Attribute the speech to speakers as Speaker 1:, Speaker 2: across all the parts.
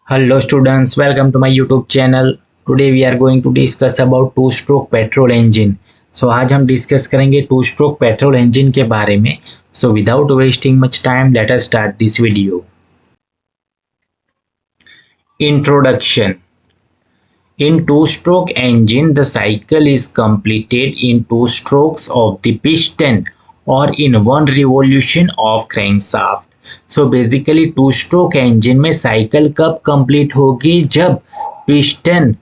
Speaker 1: Hello students, welcome to my YouTube channel. Today we are going to discuss about two-stroke petrol engine. So आज हम discuss करेंगे two stroke petrol engine के बारे में. So without wasting much time, let us start this video. Introduction. In two-stroke engine, the cycle is completed in two strokes of the piston or in one revolution of crankshaft. So basically two stroke engine में cycle कब complete होगी? जब piston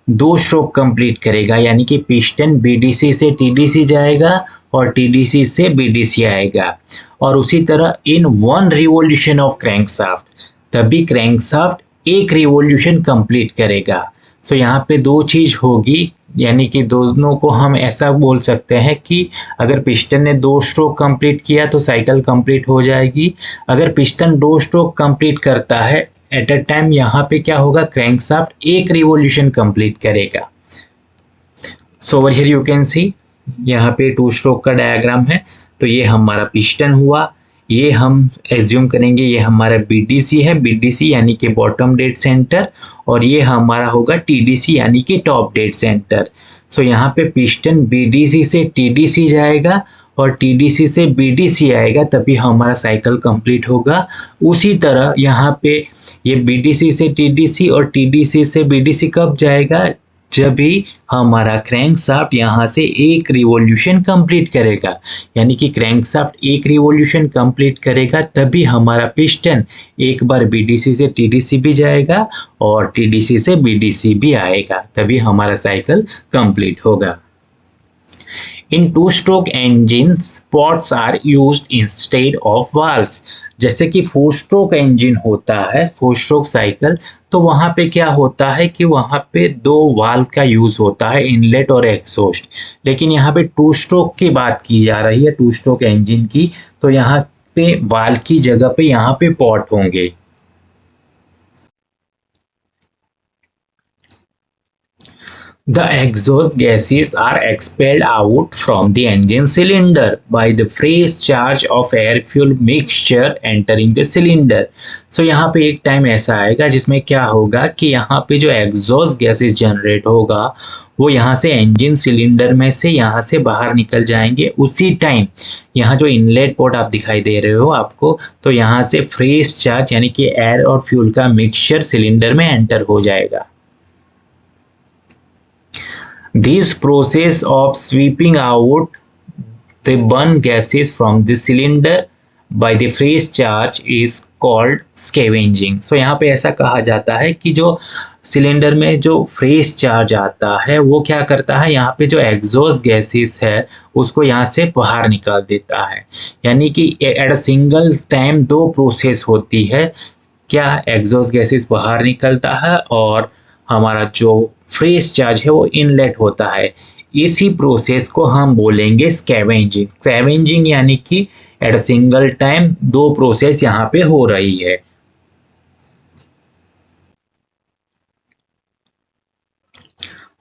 Speaker 1: दो stroke complete करेगा, यानी कि piston BDC से TDC जाएगा और टीडीसी से बीडीसी आएगा. और उसी तरह in one revolution of crankshaft, तभी क्रैंकशाफ्ट एक रिवॉल्यूशन कंप्लीट करेगा. सो यहाँ पे दो चीज होगी, यानी कि दोनों को हम ऐसा बोल सकते हैं कि अगर पिस्टन ने दो स्ट्रोक कंप्लीट किया तो साइकिल कंप्लीट हो जाएगी. अगर पिस्टन दो स्ट्रोक कंप्लीट करता है एट अ टाइम, यहाँ पे क्या होगा? क्रैंकशाफ्ट एक रिवॉल्यूशन कंप्लीट करेगा. So over here you can see, यहाँ पे टू स्ट्रोक का डायग्राम है. तो ये हमारा पिस्टन हुआ, ये हम एज्यूम करेंगे ये हमारा बीडीसी है, बीडीसी यानी कि बॉटम डेड सेंटर, और ये हमारा होगा टीडीसी यानी कि टॉप डेड सेंटर. सो यहाँ पे पिस्टन बीडीसी से टीडीसी जाएगा और टीडीसी से बीडीसी आएगा, तभी हमारा साइकिल कंप्लीट होगा. उसी तरह यहाँ पे ये बीडीसी से टीडीसी और टीडीसी से बीडीसी कब जाएगा? जब भी हमारा क्रैंकशाफ्ट यहाँ से एक रिवॉल्यूशन कंप्लीट करेगा, यानी कि क्रैंकशाफ्ट एक रिवॉल्यूशन कंप्लीट करेगा, तभी हमारा पिस्टन एक बार बीडीसी से टीडीसी भी जाएगा और टीडीसी से बीडीसी भी आएगा, तभी हमारा साइकिल कंप्लीट होगा. In two-stroke engines, pots are used instead of valves. जैसे कि फोर स्ट्रोक इंजन होता है, फोर स्ट्रोक साइकिल, तो वहां पे क्या होता है कि वहां पे दो वाल्व का यूज होता है, इनलेट और एग्जॉस्ट. लेकिन यहाँ पे टू स्ट्रोक की बात की जा रही है, टू स्ट्रोक इंजन की, तो यहाँ पे वाल्व की जगह पे यहाँ पे पॉट होंगे. The exhaust gases are expelled out from the engine cylinder by the fresh charge of air-fuel mixture entering the cylinder. So यहाँ पे एक टाइम ऐसा आएगा जिसमें क्या होगा कि यहाँ पे जो एग्जॉस्ट गैसेस जनरेट होगा वो यहाँ से इंजन सिलेंडर में से यहाँ से बाहर निकल जाएंगे. उसी टाइम यहाँ जो इनलेट पोर्ट आप दिखाई दे रहे हो आपको, तो यहाँ से फ्रेश चार्ज यानी कि एयर और फ्यूल का मिक्सचर सिलेंडर में एंटर हो जाएगा. This process of sweeping out the burn gases from the cylinder by the fresh charge is called scavenging. So यहाँ पे ऐसा कहा जाता है कि जो सिलेंडर में जो फ्रेश चार्ज आता है वो क्या करता है, यहाँ पे जो एग्जॉस्ट गैसेस है उसको यहाँ से बाहर निकाल देता है. यानी कि एट अ सिंगल टाइम दो प्रोसेस होती है. क्या? एग्जॉस्ट गैसेस बाहर निकलता है और हमारा जो फ्रेश चार्ज है वो इनलेट होता है. इसी प्रोसेस को हम बोलेंगे स्कैवेंजिंग. स्कैवेंजिंग यानी कि एट अ सिंगल टाइम दो प्रोसेस यहाँ पे हो रही है.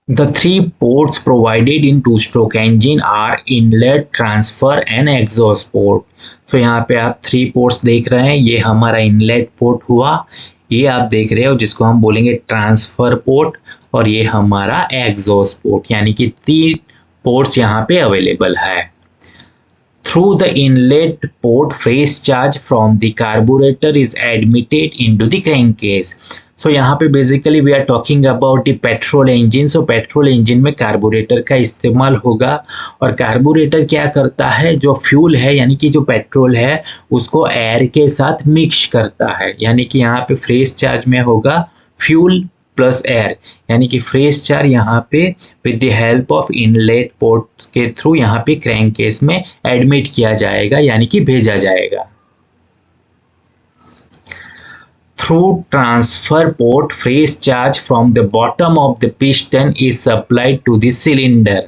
Speaker 1: The three ports provided in two-stroke engine are inlet, transfer and exhaust port. So यहाँ पे आप थ्री पोर्ट्स देख रहे हैं, ये हमारा इनलेट पोर्ट हुआ, ये आप देख रहे हो जिसको हम बोलेंगे ट्रांसफर पोर्ट, और ये हमारा एग्जॉस्ट पोर्ट, यानी कि तीन पोर्ट्स यहाँ पे अवेलेबल है. Through the inlet port, fresh charge from the carburetor is admitted into the crankcase. So यहाँ पे basically we are talking about the petrol engine. So petrol engine में कार्बोरेटर का इस्तेमाल होगा, और कार्बोरेटर क्या करता है, जो फ्यूल है यानी कि जो पेट्रोल है उसको एयर के साथ मिक्स करता है. यानी कि यहाँ पे फ्रेश चार्ज में होगा फ्यूल प्लस एयर, यानी कि फ्रेश चार्ज यहाँ पे with the help of inlet port के थ्रू यहाँ पे क्रैंक केस में एडमिट किया जाएगा, यानी कि भेजा जाएगा. Through transfer port, fresh charge from the bottom of the piston is supplied to the cylinder.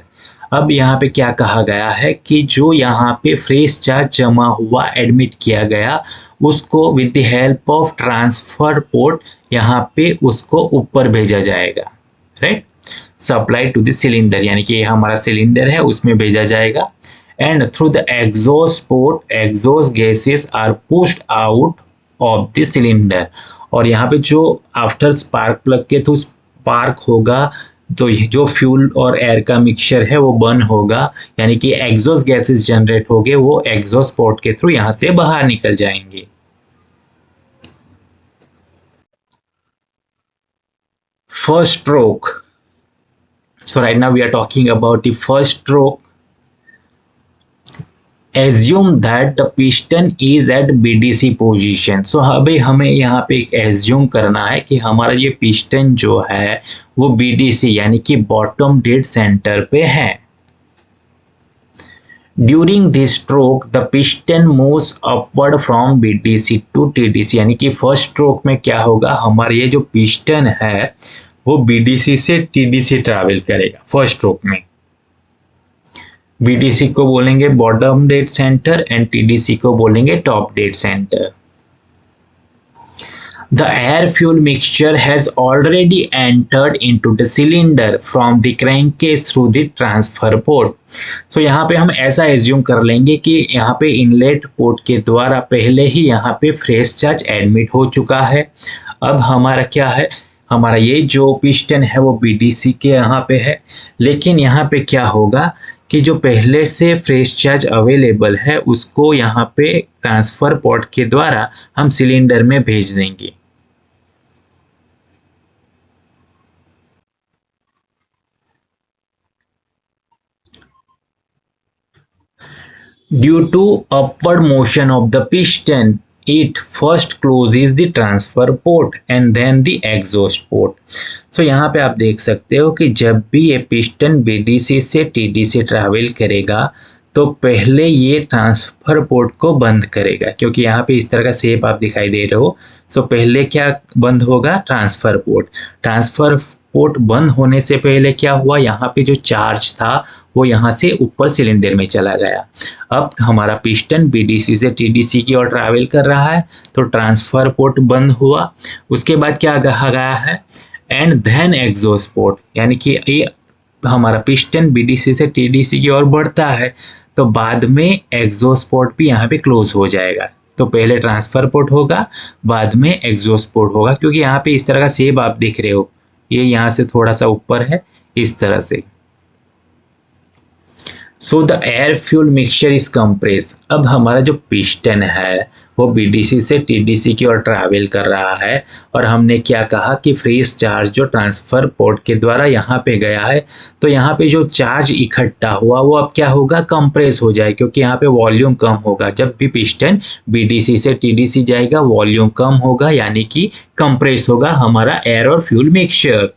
Speaker 1: अब यहाँ पे क्या कहा गया है कि जो यहाँ पे फ्रेश चार्ज जमा हुआ, एडमिट किया गया, उसको with the help of transfer port यहाँ पे उसको ऊपर भेजा जाएगा. Right, supply to the cylinder, यानी कि ये हमारा सिलेंडर है उसमें भेजा जाएगा. And through the exhaust port, exhaust gases are pushed out of the cylinder, और यहाँ पे जो आफ्टर स्पार्क प्लग के थ्रू स्पार्क होगा तो जो फ्यूल और एयर का मिक्सचर है वो बर्न होगा, यानी कि एग्जॉस्ट गैसेस जनरेट होंगे, वो एग्जॉस्ट पोर्ट के थ्रू यहाँ से बाहर निकल जाएंगे। First stroke. So right now we are talking about the first stroke. Assume that the piston is at BDC position. So अभी हमें यहाँ पे एक एज्यूम करना है कि हमारा ये पिस्टन जो है वो BDC यानी कि बॉटम डेड सेंटर पे है। During this stroke, the piston moves upward from BDC to TDC, यानी कि फर्स्ट स्ट्रोक में क्या होगा, हमारा ये जो पिस्टन है वो BDC से TDC ट्रैवल करेगा फर्स्ट स्ट्रोक में। BDC को बोलेंगे bottom dead centre and TDC को बोलेंगे top dead centre. The air fuel mixture has already entered into the cylinder from the crankcase through the transfer port. So यहाँ पे हम ऐसा एज्यूम कर लेंगे कि यहाँ पे इनलेट पोर्ट के द्वारा पहले ही यहाँ पे फ्रेश चार्ज एडमिट हो चुका है। अब हमारा क्या है, हमारा ये जो पिस्टन है वो BDC के यहाँ पे है, लेकिन यहाँ पे क्या होगा कि जो पहले से फ्रेश चार्ज अवेलेबल है उसको यहाँ पे ट्रांसफर पोर्ट के द्वारा हम सिलेंडर में भेज देंगे। Due to upward motion of the piston, it first closes the transfer port and then the exhaust port. So यहाँ पे आप देख सकते हो कि जब भी ये पिस्टन BDC से TDC ट्रैवल करेगा तो पहले ये ट्रांसफर पोर्ट को बंद करेगा, क्योंकि यहाँ पे इस तरह का शेप आप दिखाई दे रहे हो। सो पहले क्या बंद होगा, ट्रांसफर पोर्ट। ट्रांसफर पोर्ट बंद होने से पहले क्या हुआ, यहाँ पे जो चार्ज था वो यहाँ से ऊपर सिलेंडर में चला गया। अब हमारा पिस्टन BDC से TDC की ओर ट्रैवल कर रहा है तो ट्रांसफर पोर्ट बंद हुआ। उसके बाद क्या कहा गया है, एंड देन एग्जॉस्ट पोर्ट, यानी कि ये हमारा पिस्टन BDC से TDC की ओर बढ़ता है तो बाद में एग्जॉस्ट पोर्ट भी यहाँ पे क्लोज हो जाएगा। तो पहले ट्रांसफर पोर्ट होगा, बाद में एग्जॉस्ट पोर्ट होगा, क्योंकि यहाँ पे इस तरह का शेप आप देख रहे हो, ये यहाँ से थोड़ा सा ऊपर है इस तरह से। So the air fuel mixture is compress. अब हमारा जो पिस्टन है वो BDC से TDC की ओर ट्रैवल कर रहा है और हमने क्या कहा कि फ्रेश चार्ज जो ट्रांसफर पोर्ट के द्वारा यहाँ पे गया है तो यहाँ पे जो चार्ज इकट्ठा हुआ वो अब क्या होगा, कंप्रेस हो जाए, क्योंकि यहाँ पे वॉल्यूम कम होगा। जब भी पिस्टन BDC से TDC जाएगा वॉल्यूम कम होगा, यानी कि कंप्रेस होगा हमारा एयर और fuel mixture.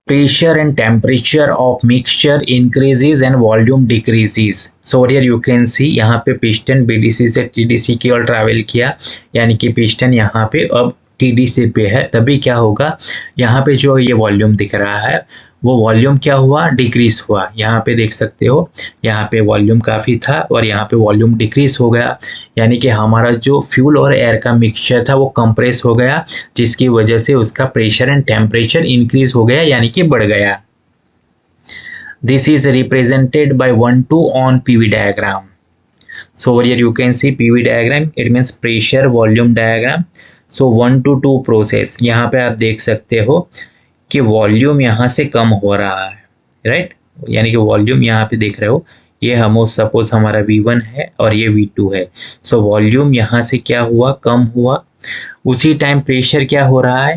Speaker 1: Pressure and temperature of mixture increases and volume decreases. So here you can see यहाँ पे पिस्टन BDC से TDC की ओर ट्रैवल किया, यानी कि पिस्टन यहाँ पे अब TDC पे है, तभी क्या होगा, यहाँ पे जो ये वॉल्यूम दिख रहा है वो वॉल्यूम क्या हुआ, डिक्रीज हुआ। यहाँ पे देख सकते हो, यहाँ पे वॉल्यूम काफ़ी था और यहाँ पे वॉल्यूम डिक्रीज हो गया, यानी कि हमारा जो फ्यूल और एयर का मिक्सचर था वो कंप्रेस हो गया, जिसकी वजह से उसका प्रेशर एंड टेम्परेचर इंक्रीज हो गया, यानी कि बढ़ गया। This is represented by 1-2 on PV diagram. So here you can see PV diagram, it means pressure volume diagram. So 1-2 process, यहाँ पे आप देख सकते हो कि वॉल्यूम यहाँ से कम हो रहा है, राइट, यानी कि वॉल्यूम यहाँ पे देख रहे हो, ये हम सपोज हमारा V1 है और ये V2 है। सो वॉल्यूम यहाँ से क्या हुआ, कम हुआ। उसी टाइम प्रेशर क्या हो रहा है,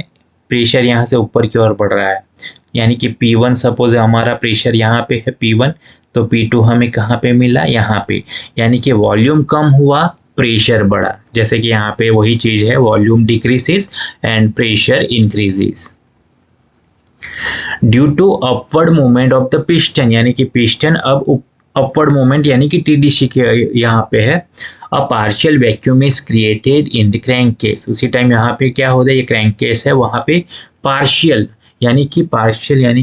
Speaker 1: प्रेशर यहाँ से ऊपर की ओर बढ़ रहा है, यानी कि P1 सपोज हमारा प्रेशर यहाँ पे है P1, तो P2 हमें कहाँ पे मिला, यहाँ पे, यानी कि वॉल्यूम कम हुआ, प्रेशर बढ़ा। जैसे कि यहाँ पे वही चीज है, volume decreases and pressure increases due to upward movement of the piston, यानी कि पिस्टन अब अपवर्ड मूवमेंट यानी कि TDC के यहाँ पे है। A partial vacuum is created in the crank case. उसी टाइम यहाँ पे क्या होता है, ये क्रैंक केस है, वहाँ पे पार्शियल यानी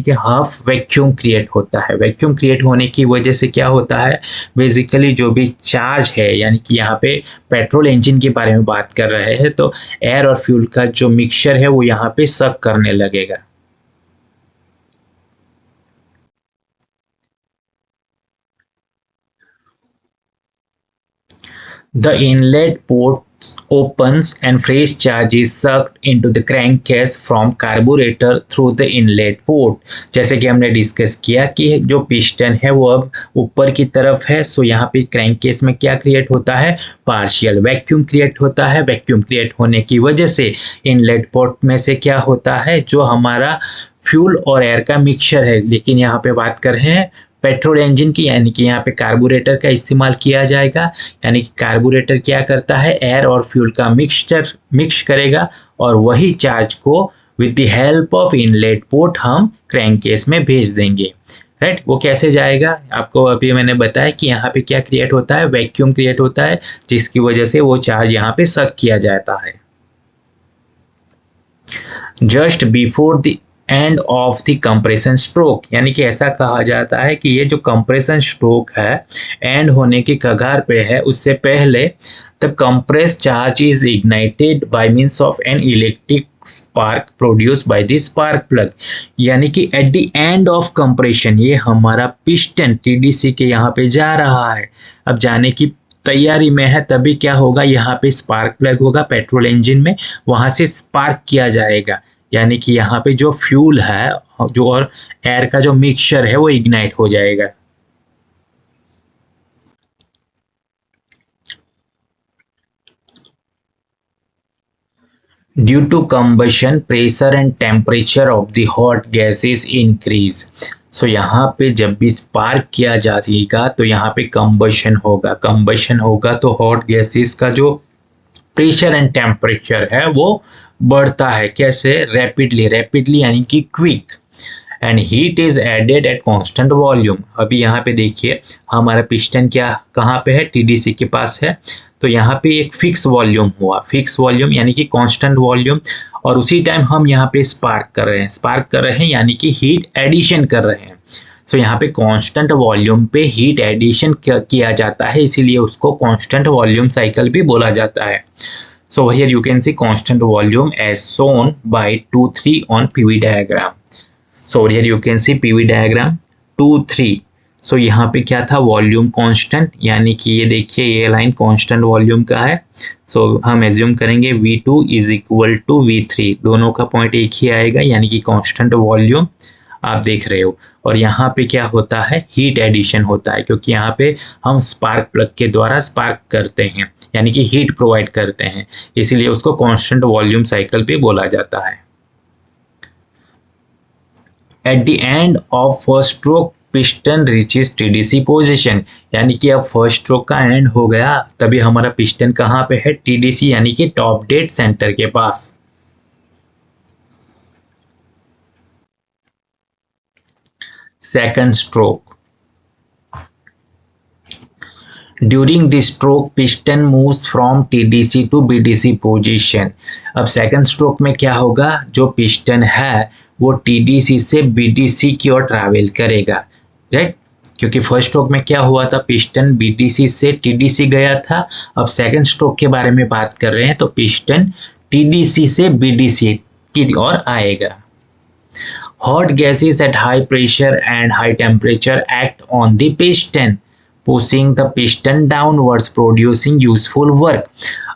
Speaker 1: कि हाफ वैक्यूम क्रिएट होता है। वैक्यूम क्रिएट होने की वजह से क्या होता है, बेसिकली जो भी चार्ज है, यानी कि यहाँ पे पेट्रोल इंजन के बारे में बात कर रहे हैं, तो एयर और फ्यूल का जो मिक्सचर है वो यहाँ पे सक करने लगेगा। The inlet port opens and fresh charge is sucked into the crankcase from carburetor through the inlet port. जैसे कि हमने डिस्कस किया कि जो पिस्टन है वो अब ऊपर की तरफ है, सो यहाँ पे क्रैंककेस में क्या क्रिएट होता है, पार्शियल वैक्यूम क्रिएट होता है। वैक्यूम क्रिएट होने की वजह से इनलेट पोर्ट में से क्या होता है, जो हमारा फ्यूल और एयर का मिक्सचर है, लेकिन यहाँ पे बात कर रहे हैं पेट्रोल इंजन की, यानी कि यहाँ पे कार्बोरेटर का इस्तेमाल किया जाएगा। यानी कि कार्बोरेटर क्या करता है, एयर और फ्यूल का मिक्स करेगा और वही चार्ज को with the help of inlet port हम क्रैंककेस में भेज देंगे। राइट, वो कैसे जाएगा, आपको अभी मैंने बताया कि यहाँ पे क्या क्रिएट होता है, वैक्यूम क्रिएट होता है, जिसकी वजह से वो चार्ज यहाँ पे सक किया जाता है। Just before the end of the compression stroke, यानी कि ऐसा कहा जाता है कि ये जो कंप्रेशन स्ट्रोक है एंड होने के कगार पे है, उससे पहले the compress charge is ignited by means of an electric spark produce by the spark plug. यानी कि at the end of compression ये हमारा पिस्टन टीडीसी के यहाँ पे जा रहा है, अब जाने की तैयारी में है, तभी क्या होगा, यहाँ पे स्पार्क प्लग होगा पेट्रोल इंजन में, वहां से स्पार्क किया जाएगा। यानी कि यहाँ पे जो फ्यूल है जो और एयर का जो मिक्सचर है वो इग्नाइट हो जाएगा। Due to combustion pressure and temperature of the hot gases increase. So यहाँ पे जब भी स्पार्क किया जाएगा तो यहाँ पे कंबशन होगा तो हॉट गैसेस का जो प्रेशर एंड टेम्परेचर है वो बढ़ता है। कैसे, रैपिडली यानी कि quick, and heat is added at constant volume. अभी यहाँ पे देखिए हमारा पिस्टन क्या कहाँ पे है, टीडीसी के पास है, तो यहाँ पे एक फिक्स वॉल्यूम हुआ, फिक्स वॉल्यूम यानी कि कांस्टेंट वॉल्यूम, और उसी टाइम हम यहाँ पे स्पार्क कर रहे हैं यानी कि हीट एडिशन कर रहे हैं। सो यहाँ पे कांस्टेंट वॉल्यूम पे हीट एडिशन किया जाता है, इसीलिए उसको कांस्टेंट वॉल्यूम साइकिल भी बोला जाता है। So here you can see constant volume as shown by 2-3 on PV diagram. So here you can see PV diagram 2-3. So यहाँ पे क्या था, वॉल्यूम कांस्टेंट, यानी कि ये देखिए ये लाइन कांस्टेंट वॉल्यूम का है। So हम एज्यूम करेंगे V2 is equal to V3, दोनों का पॉइंट एक ही आएगा, यानी कि कांस्टेंट वॉल्यूम आप देख रहे हो। और यहाँ पे क्या होता है, हीट एडिशन होता है, क्योंकि यहाँ पे हम स्पार्क प्लग के द्वारा स्पार्क करते हैं, यानी कि हीट प्रोवाइड करते हैं, इसीलिए उसको कांस्टेंट वॉल्यूम साइकिल भी बोला जाता है। At the end of first stroke piston reaches TDC position, यानी कि अब फर्स्ट स्ट्रोक का एंड हो गया, तभी हमारा पिस्टन कहाँ पे है, टीडीसी यानी कि टॉप डेड सेंटर के पास। Second stroke. During the stroke, piston moves from TDC to BDC position. अब सेकंड स्ट्रोक में क्या होगा, जो पिस्टन है वो TDC से BDC की ओर ट्रैवल करेगा, राइट, क्योंकि फर्स्ट स्ट्रोक में क्या हुआ था, पिस्टन BDC से TDC गया था। अब सेकंड स्ट्रोक के बारे में बात कर रहे हैं, तो पिस्टन TDC से BDC की ओर आएगा। Hot gases at high pressure and high temperature act on the piston, pushing the piston downwards, producing useful work.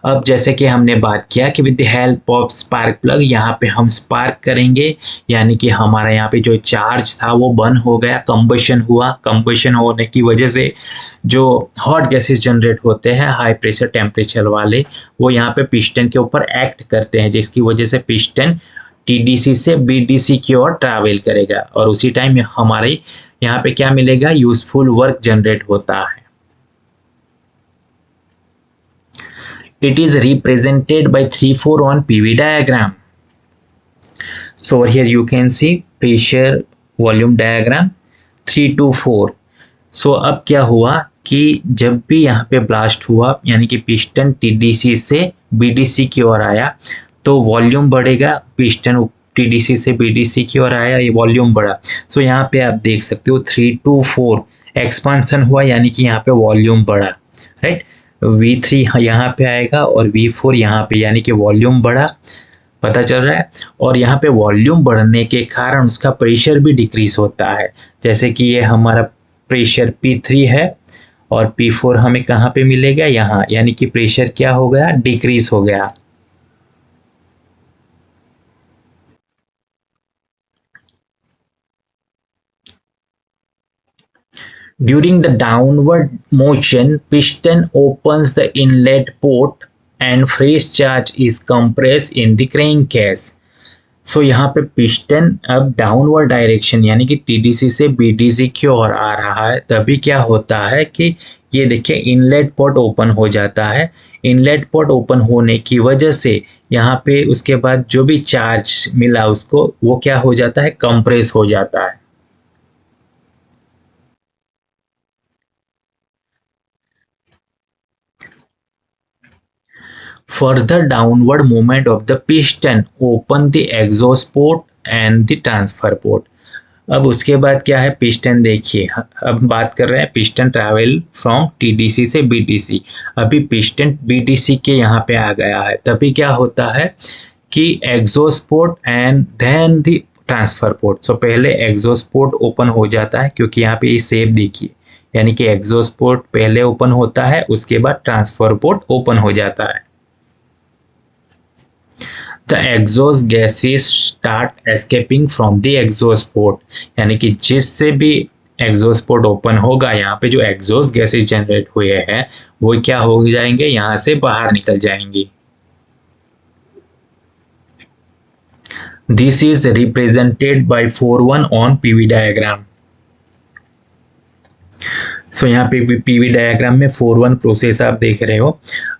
Speaker 1: अब जैसे कि हमने बात किया कि with the help of spark plug यहाँ पे हम स्पार्क करेंगे, यानी कि हमारा यहाँ पे जो चार्ज था वो बर्न हो गया, कंबशन हुआ, कंबशन होने की वजह से जो हॉट गैसेस जनरेट होते हैं हाई प्रेशर टेम्परेचर वाले, वो यहाँ पे पिस्टन के ऊपर एक्ट करते हैं, जिसकी वजह से पिस्टन टीडीसी से बीडीसी की ओर ट्रैवल करेगा, और उसी टाइम हमारे यहाँ पे क्या मिलेगा, यूजफुल वर्क जनरेट होता है। It is represented by 3-4 on PV diagram. So here you can see pressure volume diagram 3 to 4. So अब क्या हुआ कि जब भी यहाँ पे ब्लास्ट हुआ, यानी कि पिस्टन टीडीसी से बीडीसी की ओर आया, तो वॉल्यूम बढ़ेगा, पिस्टन टीडीसी से बीडीसी की ओर आया, ये वॉल्यूम बढ़ा। सो यहाँ पे आप देख सकते हो 3 to 4 एक्सपांसन हुआ, यानी कि यहाँ पे वॉल्यूम बढ़ा, राइट। V3 यहाँ पे आएगा और V4 यहाँ पे, यानी कि वॉल्यूम बढ़ा, पता चल रहा है। और यहाँ पे वॉल्यूम बढ़ने के कारण उसका प्रेशर भी डिक्रीज होता है, जैसे कि ये हमारा प्रेशर P3 है और P4 हमें कहाँ पे मिलेगा, यहाँ, यानी कि प्रेशर क्या हो गया, डिक्रीज हो गया। During the downward motion, piston opens the inlet port and fresh charge is compressed in the crankcase. सो यहाँ पे पिस्टन अब डाउनवर्ड डायरेक्शन यानी कि टीडीसी से बीडीसी की ओर आ रहा है, तभी क्या होता है कि ये देखिए इनलेट पोर्ट ओपन हो जाता है। इनलेट पोर्ट ओपन होने की वजह से यहाँ पे उसके बाद जो भी चार्ज मिला उसको, वो क्या हो जाता है, कंप्रेस हो जाता है। Further downward movement of the piston open the exhaust port and the transfer port. अब उसके बाद क्या है, पिस्टन देखिए, अब बात कर रहे हैं पिस्टन ट्रैवल फ्रॉम टीडीसी से बीटीसी। अभी पिस्टन बीटीसी के यहाँ पे आ गया है, तभी क्या होता है कि exhaust port and then the transfer port. So पहले एग्जॉस्ट पोर्ट ओपन हो जाता है, क्योंकि यहाँ पे ये शेप देखिए, यानी कि एग्जॉस्ट पोर्ट पहले ओपन होता है, उसके बाद ट्रांसफर पोर्ट ओपन हो जाता है। The exhaust gases start escaping from the exhaust port, यानी कि जिससे भी एग्जॉस्ट पोर्ट ओपन होगा, यहाँ पे जो एग्जॉस्ट गैसेस जनरेट हुए हैं वो क्या हो जाएंगे, यहाँ से बाहर निकल जाएंगे। This is represented by 4-1 on PV diagram. सो यहाँ पे पीवी डायग्राम में 4-1 प्रोसेस आप देख रहे हो।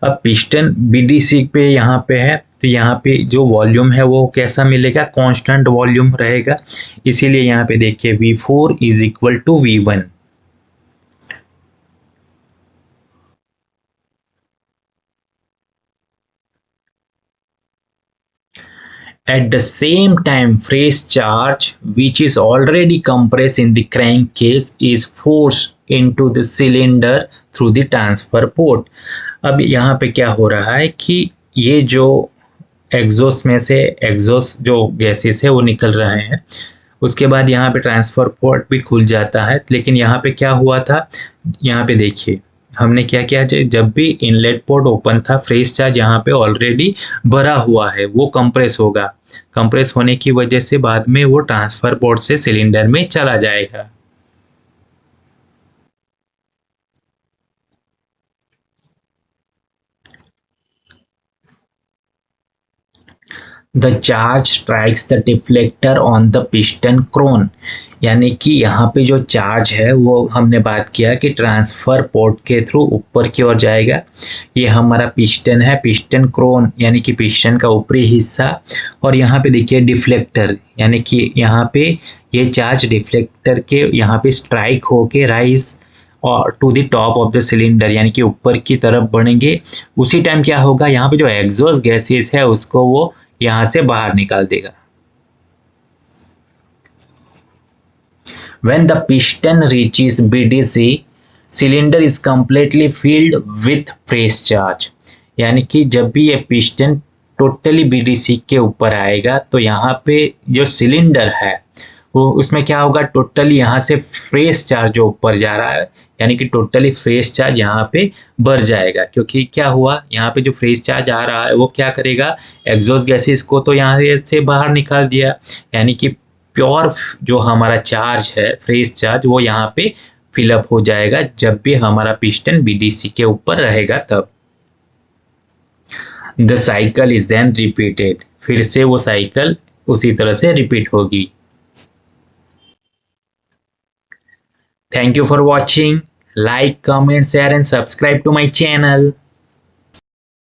Speaker 1: अब पिस्टन बीडीसी पे यहाँ पे है, तो यहाँ पे जो वॉल्यूम है वो कैसा मिलेगा, कांस्टेंट वॉल्यूम रहेगा। इसीलिए यहाँ पे देखिए V4 is equal to V1। At the same time, fresh charge, which is already compressed in the crankcase, is forced into the cylinder through the transfer port. अब यहाँ पे क्या हो रहा है कि ये जो एग्जॉस्ट में से एग्जॉस्ट जो गैसेस है वो निकल रहे हैं, उसके बाद यहाँ पे ट्रांसफर पोर्ट भी खुल जाता है। लेकिन यहाँ पे क्या हुआ था, यहाँ पे देखिए हमने क्या किया, जब भी इनलेट पोर्ट ओपन था, फ्रेश चार्ज यहाँ पे ऑलरेडी भरा हुआ है, वो कंप्रेस होगा। कंप्रेस होने की वजह से बाद में वो ट्रांसफर पोर्ट से सिलेंडर में चला जाएगा। The charge strikes the deflector on the piston crown, यानी कि यहाँ पे जो चार्ज है वो हमने बात किया कि ट्रांसफर पोर्ट के थ्रू ऊपर की ओर जाएगा। ये हमारा पिस्टन है, पिस्टन क्रोन यानी कि पिस्टन का ऊपरी हिस्सा, और यहाँ पे देखिए डिफ्लेक्टर, यानी कि यहाँ पे ये चार्ज डिफ्लेक्टर के यहाँ पे स्ट्राइक होके राइज और to the top of the cylinder, यानी कि ऊपर की तरफ बढ़ेंगे। उसी टाइम क्या होगा, यहाँ पे जो एग्जॉस्ट गैसेस है उसको वो यहाँ से बाहर निकाल देगा। When the piston reaches BDC, cylinder is completely filled with fresh charge, यानी कि जब भी ये पिस्टन टोटली बीडीसी के ऊपर आएगा तो यहाँ पे जो सिलेंडर है वो उसमें क्या होगा, टोटली यहाँ से फ्रेश चार्ज जो ऊपर जा रहा है, यानी कि टोटली फ्रेश चार्ज यहाँ पे बढ़ जाएगा। क्योंकि क्या हुआ, यहाँ पे जो फ्रेश चार्ज आ रहा है वो क्या करेगा, एग्जॉस्ट गैसेस को तो यहाँ से बाहर निकाल दिया, यानी कि प्योर जो हमारा चार्ज है, फ्रेश चार्ज, वो यहाँ पे फिलअप हो जाएगा जब भी हमारा पिस्टन बीडीसी के ऊपर रहेगा तब। The cycle is then repeated, फिर से वो साइकिल उसी तरह से रिपीट होगी। Thank you for watching. Like, comment, share and subscribe to my channel.